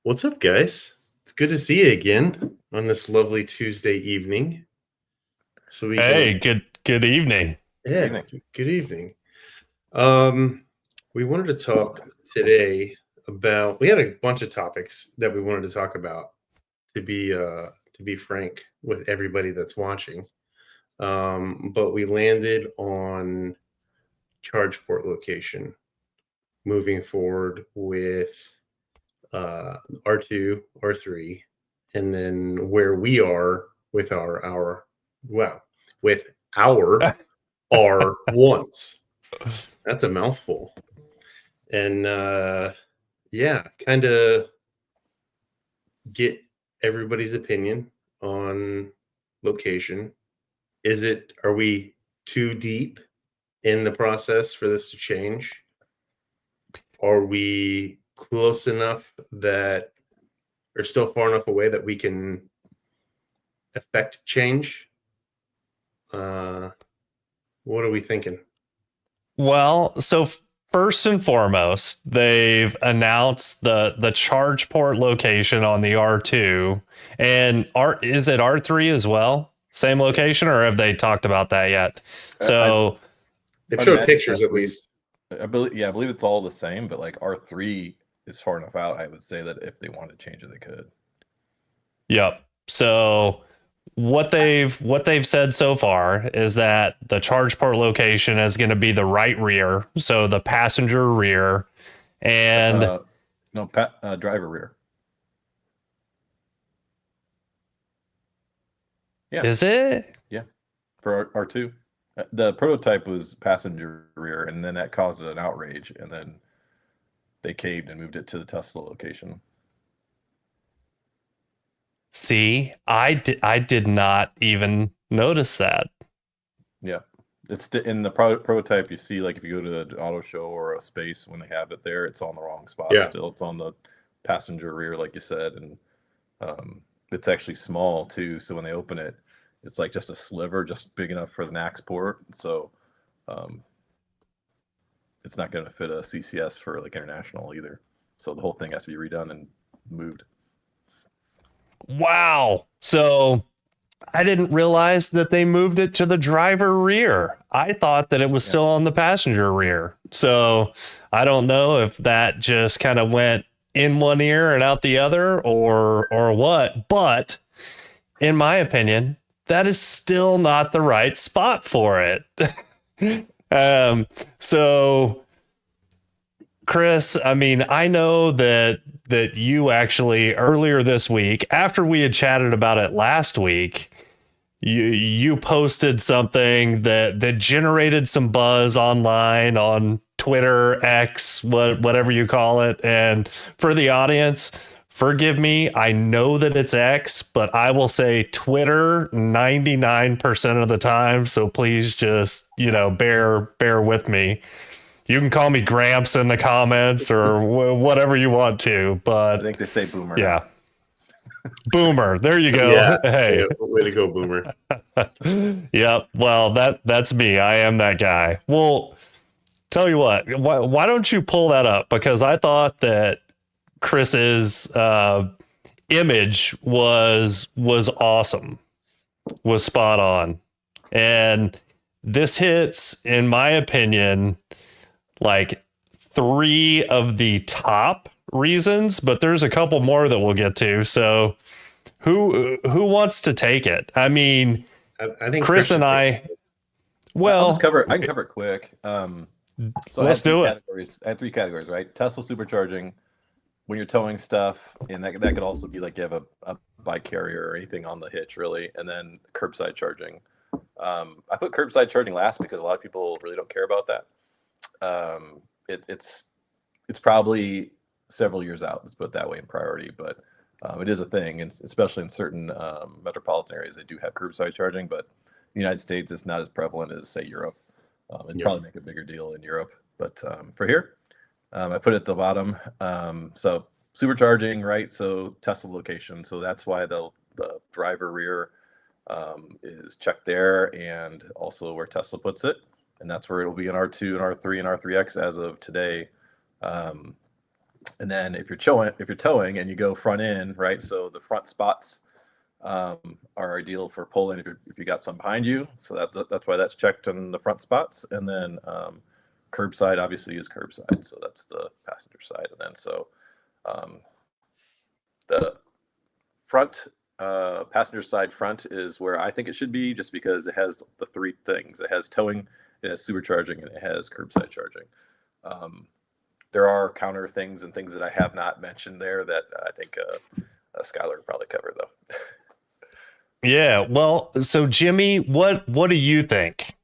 What's up, guys? It's good to see you again on this lovely Tuesday evening. So we can, Hey, good evening. yeah, Evening. good evening. Um, we wanted to talk today about. We had a bunch of topics that we wanted to talk about. To be frank with everybody that's watching, but we landed on charge port location moving forward with R2, R3, and then where we are with our well, with our R1s. That's a mouthful. And yeah, kind of get everybody's opinion on location. Are we too deep in the process for this to change? Are we close enough that or still far enough away that we can affect change? Uh, what are we thinking? Well, first and foremost, they've announced the charge port location on the R2 and is it R3 as well? Same location, or have they talked about that yet? I So They've I'd showed imagine pictures at R3. least. I believe it's all the same, but like R3 is far enough out. I would say that if they wanted to change it, they could. yep. So what they've said so far is that the charge port location is going to be the right rear, so the passenger rear, and Uh, no, driver rear. Yeah, is it? yeah. For R2, the prototype was passenger rear, and then that caused an outrage, and then they caved and moved it to the Tesla location. See, I did not even notice that. Yeah, it's in the prototype. You see, like if you go to an auto show or a space when they have it there, it's on the wrong spot. Yeah. Still, it's on the passenger rear, like you said, and it's actually small too. So when they open it, it's like just a sliver, just big enough for the NAX port. So um, it's not going to fit a CCS for like international either. So the whole thing has to be redone and moved. Wow. So I didn't realize that they moved it to the driver rear. I thought that it was Yeah. still on the passenger rear. So I don't know if that just kind of went in one ear and out the other or what, but in my opinion, that is still not the right spot for it. um so Chris, I mean, I know that you actually earlier this week, after we had chatted about it last week, you posted something that generated some buzz online on Twitter, X, whatever you call it. And for the audience, forgive me, I know that it's X, but I will say Twitter 99% of the time. So please just, bear with me. You can call me Gramps in the comments or whatever you want to, I but think they say boomer yeah, now. Boomer. There you Yeah. go. Yeah. Hey. Way to go, Boomer. Yep. Well, that's me. I am that guy. Well, tell you what. Why don't you pull that up? Because I thought that Chris's image was awesome, was spot on, and this hits, in my opinion, like three of the top reasons, but there's a couple more that we'll get to. So who wants to take it? I mean, I think Chris Chris and should take I, it. I'll just well, cover it. I can cover it quick. So I let's had three do it. categories. I had three categories, right? Tesla supercharging, when you're towing stuff, and that could also be like you have a bike carrier or anything on the hitch, really, and then curbside charging. I put curbside charging last because a lot of people really don't care about that. Um, it's probably several years out. Let's put it that way in priority, but it is a thing, and especially in certain metropolitan areas, they do have curbside charging. But in the United States, it's not as prevalent as say Europe. It'd Yeah. probably make a bigger deal in Europe, but for here, I put it at the bottom. So supercharging, right? So Tesla location. So that's why the driver rear is checked there, and also where Tesla puts it, and that's where it'll be in R2 and R3 and R3X as of today. Um, And then if you're towing and you go front end, right? So the front spots are ideal for pulling if you got some behind you. So that's why that's checked on the front spots. And then curbside obviously is curbside. So that's the passenger side. And then so the front passenger side front is where I think it should be, just because it has the three things. It has towing, it has supercharging, and it has curbside charging. There are counter things and things that I have not mentioned there that I think Skylar could probably cover, though. Yeah. Well, so Jimmy, what do you think?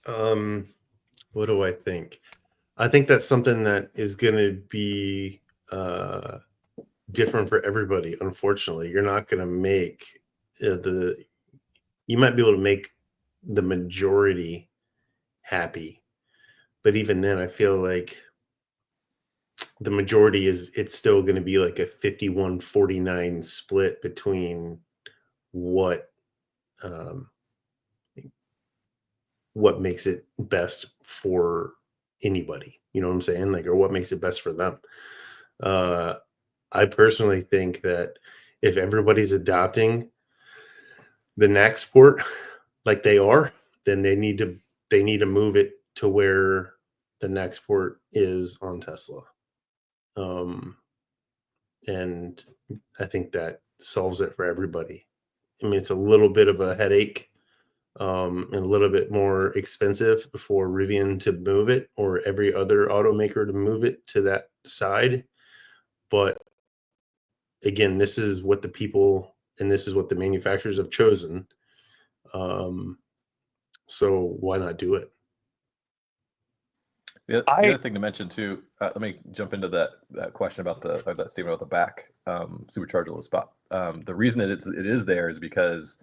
What do I think? I think that's something that is going to be different for everybody. Unfortunately, you're not going to make you might be able to make the majority happy, but even then, I feel like the majority it's still going to be like a 51-49 split between what makes it best for anybody, you know what I'm saying? Like, or what makes it best for them. I personally think that if everybody's adopting the next port like they are, then they need to move it to where the next port is on Tesla. And I think that solves it for everybody. I mean, it's a little bit of a headache, and a little bit more expensive for Rivian to move it, or every other automaker to move it to that side. But again, this is what the people and this is what the manufacturers have chosen. So why not do it? The other thing to mention too, let me jump into that question about that statement about the back supercharger spot. The reason it is there is because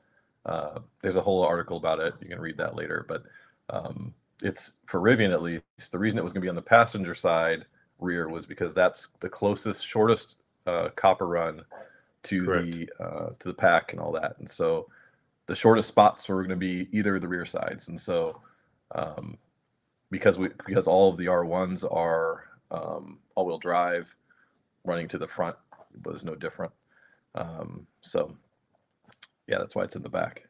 there's a whole article about it. You can read that later, but it's for Rivian at least. The reason it was going to be on the passenger side rear was because that's the shortest copper run to the pack and all that, and so the shortest spots were going to be either the rear sides, and so because all of the R1s are all-wheel drive, running to the front was no different. So yeah, that's why it's in the back.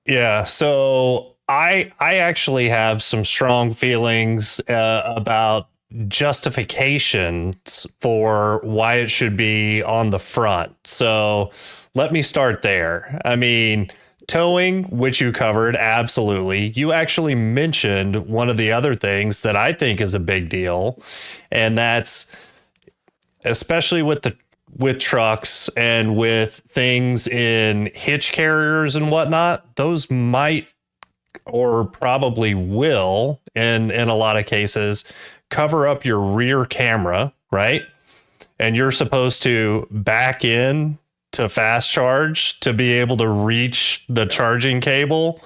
Yeah, so I actually have some strong feelings about justifications for why it should be on the front. So let me start there. I mean, towing, which you covered, absolutely. You actually mentioned one of the other things that I think is a big deal, and that's especially with trucks and with things in hitch carriers and whatnot. Those might or probably will, in a lot of cases, cover up your rear camera, right? And you're supposed to back in to fast charge to be able to reach the charging cable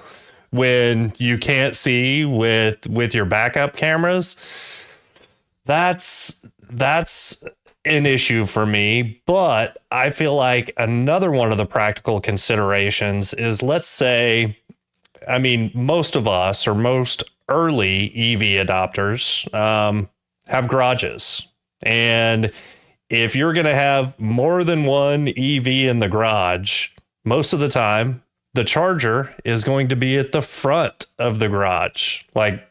when you can't see with your backup cameras. That's an issue for me, but I feel like another one of the practical considerations is, let's say, I mean, most of us, or most early EV adopters, have garages. And if you're going to have more than one EV in the garage, most of the time, the charger is going to be at the front of the garage. Like,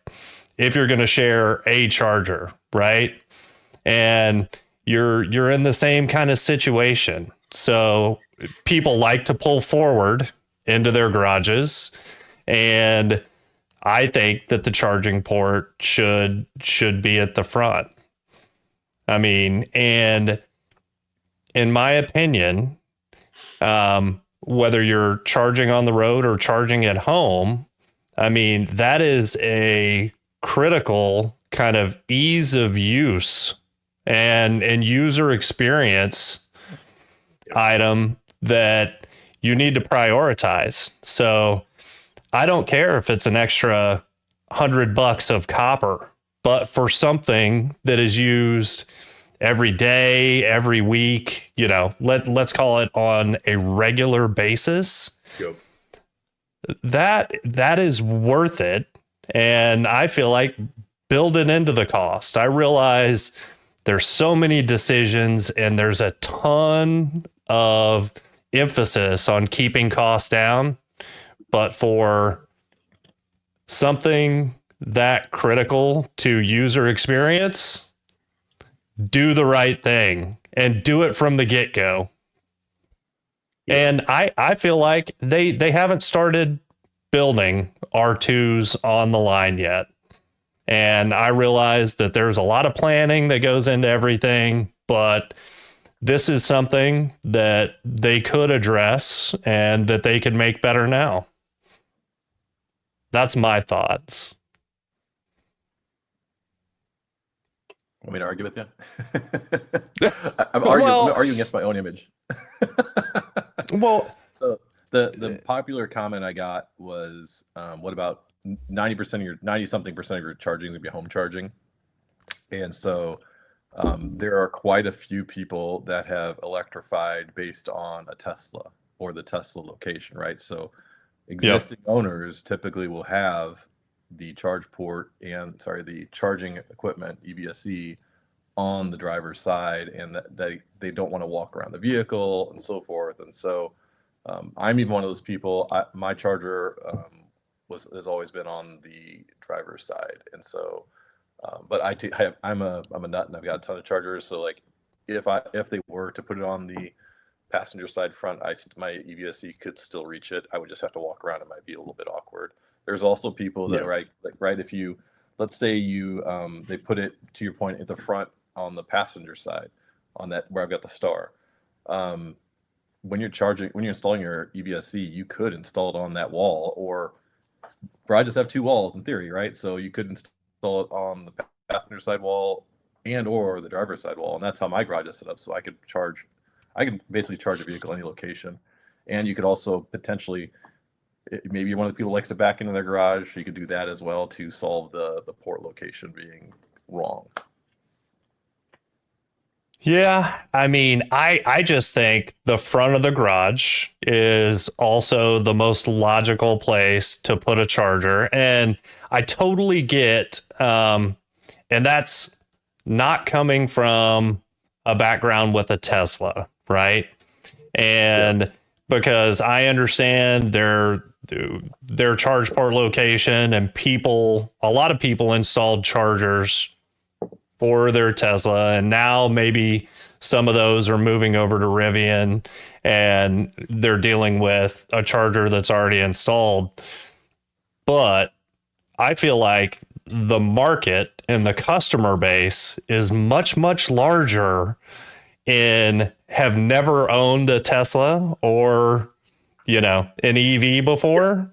if you're going to share a charger, right? And you're in the same kind of situation. So people like to pull forward into their garages, and I think that the charging port should be at the front. I mean, and in my opinion, whether you're charging on the road or charging at home, I mean, that is a critical kind of ease of use and user experience item that you need to prioritize. So I don't care if it's an extra $100 of copper, but for something that is used every day, every week, you know, let's call it on a regular basis. Yep. That is worth it. And I feel like build it into the cost. I realize there's so many decisions and there's a ton of emphasis on keeping costs down, but for something that critical to user experience, do the right thing and do it from the get-go. Yeah. And I feel like they haven't started building R2s on the line yet. And I realize that there's a lot of planning that goes into everything, but this is something that they could address and that they could make better now. That's my thoughts. Want me to argue with you? I'm arguing against my own image. Well, so the popular comment I got was, what about 90% of your 90-something% of your charging is gonna be home charging? And so there are quite a few people that have electrified based on a Tesla or the Tesla location, right? So existing owners typically will have the charge port and the charging equipment, EVSE, on the driver's side, and that they don't want to walk around the vehicle and so forth. And so I'm even one of those people. My charger has always been on the driver's side, and so but I'm a nut, and I've got a ton of chargers. So like if they were to put it on the passenger side front, my EVSE could still reach it. I would just have to walk around. It might be a little bit awkward. There's also people that if you, let's say you they put it, to your point, at the front on the passenger side, on that where I've got the star. When you're installing your EVSE, you could install it on that wall, or garages have two walls in theory, right? So you could install it on the passenger side wall and or the driver's side wall, and that's how my garage is set up. So I can basically charge a vehicle any location, and you could also potentially, maybe you're one of the people who likes to back into their garage, you could do that as well to solve the port location being wrong. yeah, I mean, I just think the front of the garage is also the most logical place to put a charger. And I totally get, and that's not coming from a background with a Tesla, right? And because I understand their charge port location, and a lot of people installed chargers for their Tesla, and now maybe some of those are moving over to Rivian and they're dealing with a charger that's already installed. But I feel like the market and the customer base is much, much larger and have never owned a Tesla or, an EV before.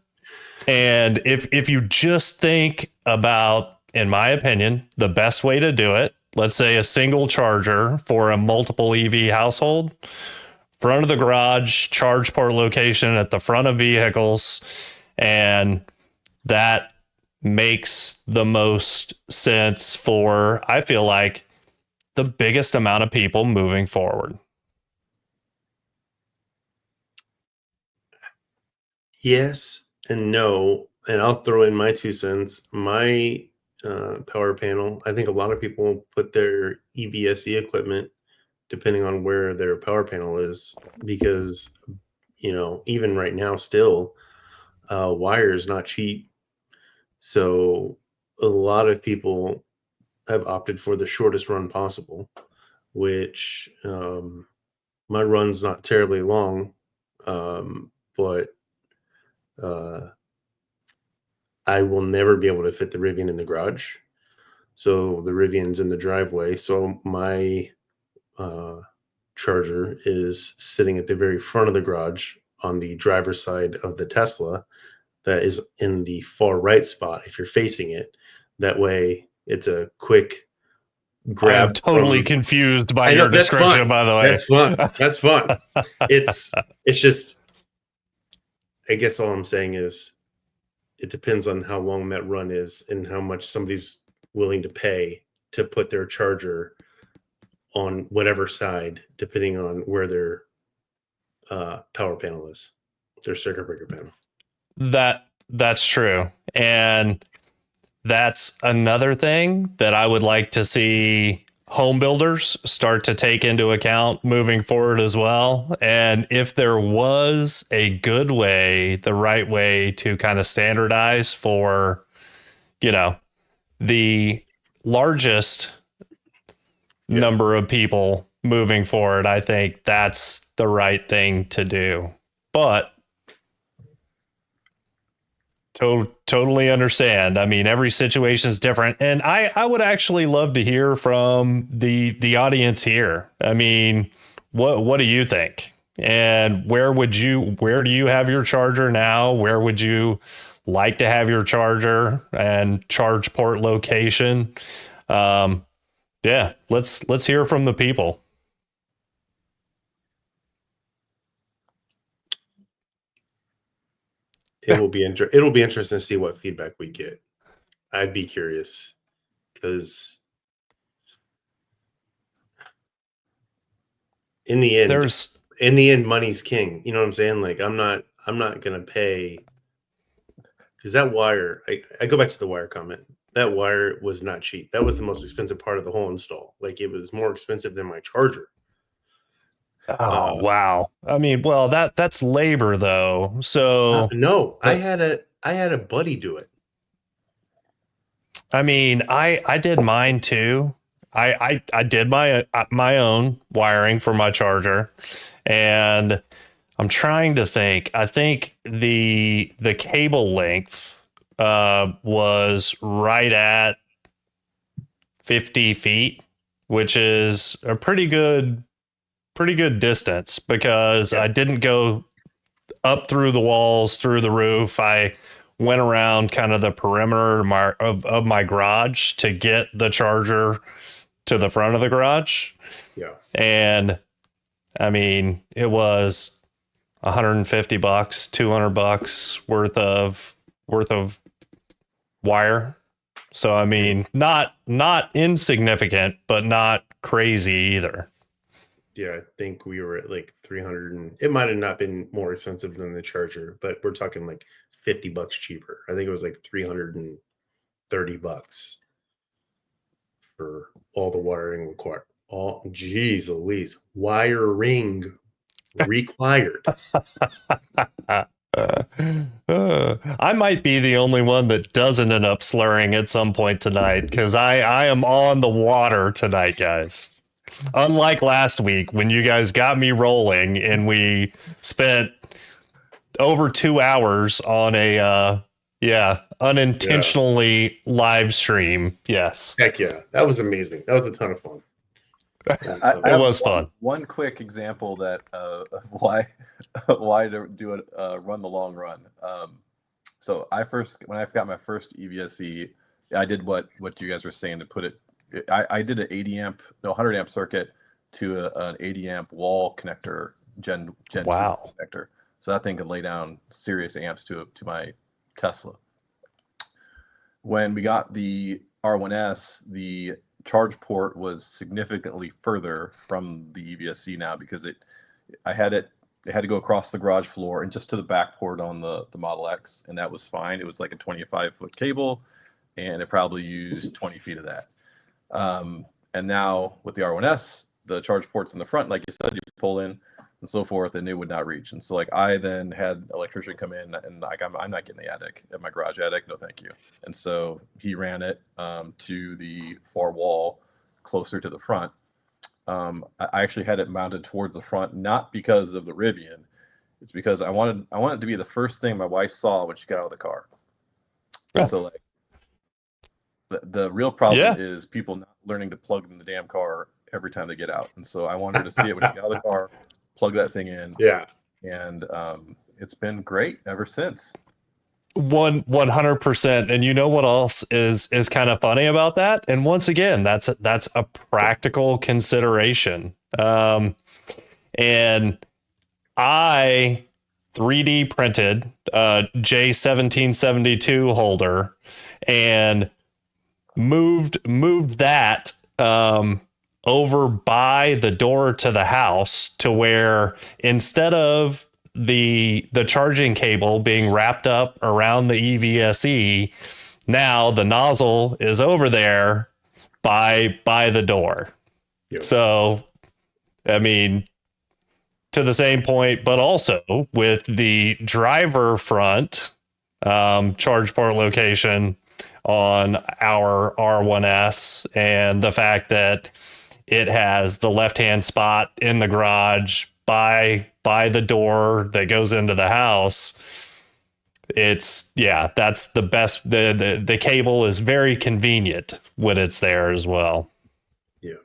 And if you just think about, in my opinion, the best way to do it, let's say a single charger for a multiple EV household, front of the garage, charge port location at the front of vehicles, and that makes the most sense for, I feel like, the biggest amount of people moving forward. Yes and no, and I'll throw in my 2 cents. My power panel, I think a lot of people put their EVSE equipment depending on where their power panel is, because even right now still, wire is not cheap. So a lot of people have opted for the shortest run possible, which my run's not terribly long, but I will never be able to fit the Rivian in the garage. So the Rivian's in the driveway. So my charger is sitting at the very front of the garage on the driver's side of the Tesla, that is in the far right spot if you're facing it. That way it's a quick grab. I'm totally confused by your description, by the way. That's fun. That's fun. It's just, I guess all I'm saying is it depends on how long that run is and how much somebody's willing to pay to put their charger on whatever side, depending on where their power panel is, their circuit breaker panel. That's true. And that's another thing that I would like to see home builders start to take into account moving forward as well. And if there was a good way, the right way to kind of standardize for, you know, the largest Yeah. number of people moving forward, I think that's the right thing to do. But totally understand. I mean, every situation is different, and I would actually love to hear from the audience here. I mean, what do you think? And where do you have your charger now? Where would you like to have your charger and charge port location? Yeah, let's hear from the people. It'll be interesting to see what feedback we get. I'd be curious because in the end, money's king. You know what I'm saying? Like I'm not gonna pay because that wire. I go back to the wire comment. That wire was not cheap. That was the most expensive part of the whole install. Like it was more expensive than my charger. Oh, wow. I mean, well, that's labor though. So no, I had a buddy do it. I mean, I did mine too. I did my own wiring for my charger, and I'm trying to think. I think the cable length was right at 50 feet, which is a pretty good distance because I didn't go up through the walls, through the roof. I went around kind of the perimeter of my garage to get the charger to the front of the garage. Yeah. And I mean, it was $150, $200 worth of wire. So I mean, not insignificant, but not crazy either. Yeah, I think we were at like 300 and it might have not been more expensive than the charger, but we're talking like $50 cheaper. I think it was like $330 for all the wiring required. Oh, geez, Louise, wiring required. I might be the only one that doesn't end up slurring at some point tonight because I am on the water tonight, guys. Unlike last week when you guys got me rolling and we spent over 2 hours on a unintentionally live stream. Yes. Heck yeah, that was amazing. That was a ton of fun. It was fun. One quick example that of why to do it run the long run. So when I got my first EVSE, I did what you guys were saying to put it. I did an 100 amp circuit to an 80 amp wall connector, Gen 2 connector. So that thing can lay down serious amps to my Tesla. When we got the R1S, the charge port was significantly further from the EVSE now because it had to go across the garage floor and just to the back port on the Model X, and that was fine. It was like a 25-foot cable, and it probably used 20 feet of that. And now with the R1S, the charge ports in the front, like you said, you pull in and so forth, and it would not reach. And so like I then had an electrician come in and like I'm not getting the attic at my garage attic, no thank you. And so he ran it to the far wall closer to the front. I actually had it mounted towards the front, not because of the Rivian. It's because I wanted it to be the first thing my wife saw when she got out of the car. And so like the real problem is people not learning to plug in the damn car every time they get out. And so I wanted her to see it when she got out of the car, plug that thing in. Yeah. And it's been great ever since. 100%. And you know what else is kind of funny about that? And once again, that's a practical consideration. And I 3D printed a J1772 holder and moved that over by the door to the house to where instead of the charging cable being wrapped up around the EVSE, Now the nozzle is over there by the door. Yep. So, I mean, to the same point, but also with the driver front charge port location on our R1S, and the fact that it has the left-hand spot in the garage by the door that goes into the house. It's that's the best. The cable is very convenient when it's there as well. Yeah.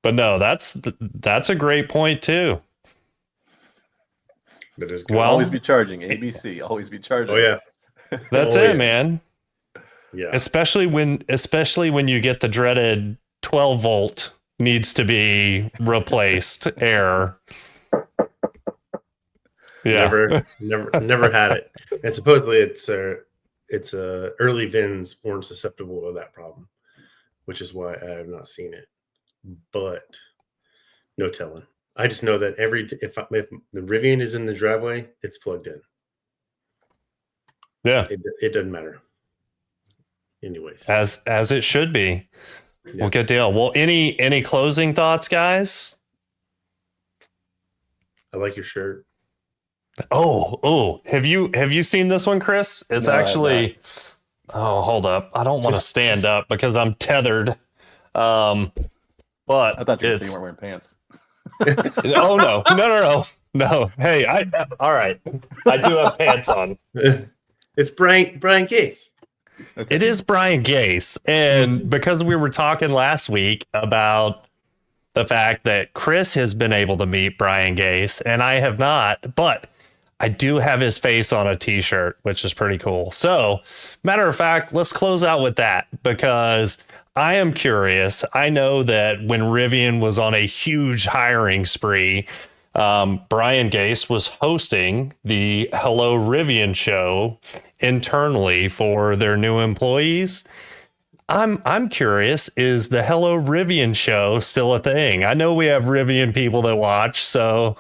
But no, that's a great point too. That is good. Well, Always be charging. ABC. Always be charging. Oh yeah. That's Oh, it, yeah. man. Yeah. Especially when you get the dreaded 12 volt needs to be replaced error. Yeah. Never had it. And supposedly it's early VINs weren't susceptible to that problem, which is why I have not seen it. But no telling. I just know that if the Rivian is in the driveway, it's plugged in. Yeah. It doesn't matter. Anyways, As it should be. Yeah. Well, good deal. Well, any closing thoughts, guys? I like your shirt. Oh, have you seen this one, Chris? It's No, I have actually hold up. I don't want to stand up because I'm tethered. But I thought you were saying it's you weren't wearing pants. oh no. Hey, all right. I do have pants on. It's Brian Case. Okay. It is Brian Gase. And because we were talking last week about the fact that Chris has been able to meet Brian Gase and I have not, but I do have his face on a t-shirt, which is pretty cool. So, matter of fact, let's close out with that because I am curious. I know that when Rivian was on a huge hiring spree, Brian Gase was hosting the Hello Rivian show internally for their new employees. I'm curious, is the Hello Rivian show still a thing? I know we have Rivian people that watch, so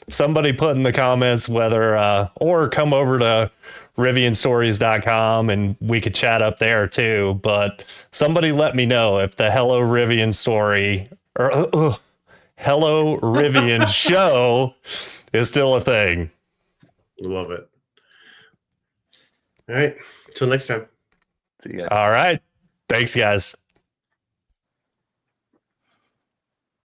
somebody put in the comments whether or come over to rivianstories.com and we could chat up there too. But somebody let me know if the Hello Rivian story or Hello Rivian show is still a thing. Love it. All right. Until next time. See ya. All right. Thanks, guys.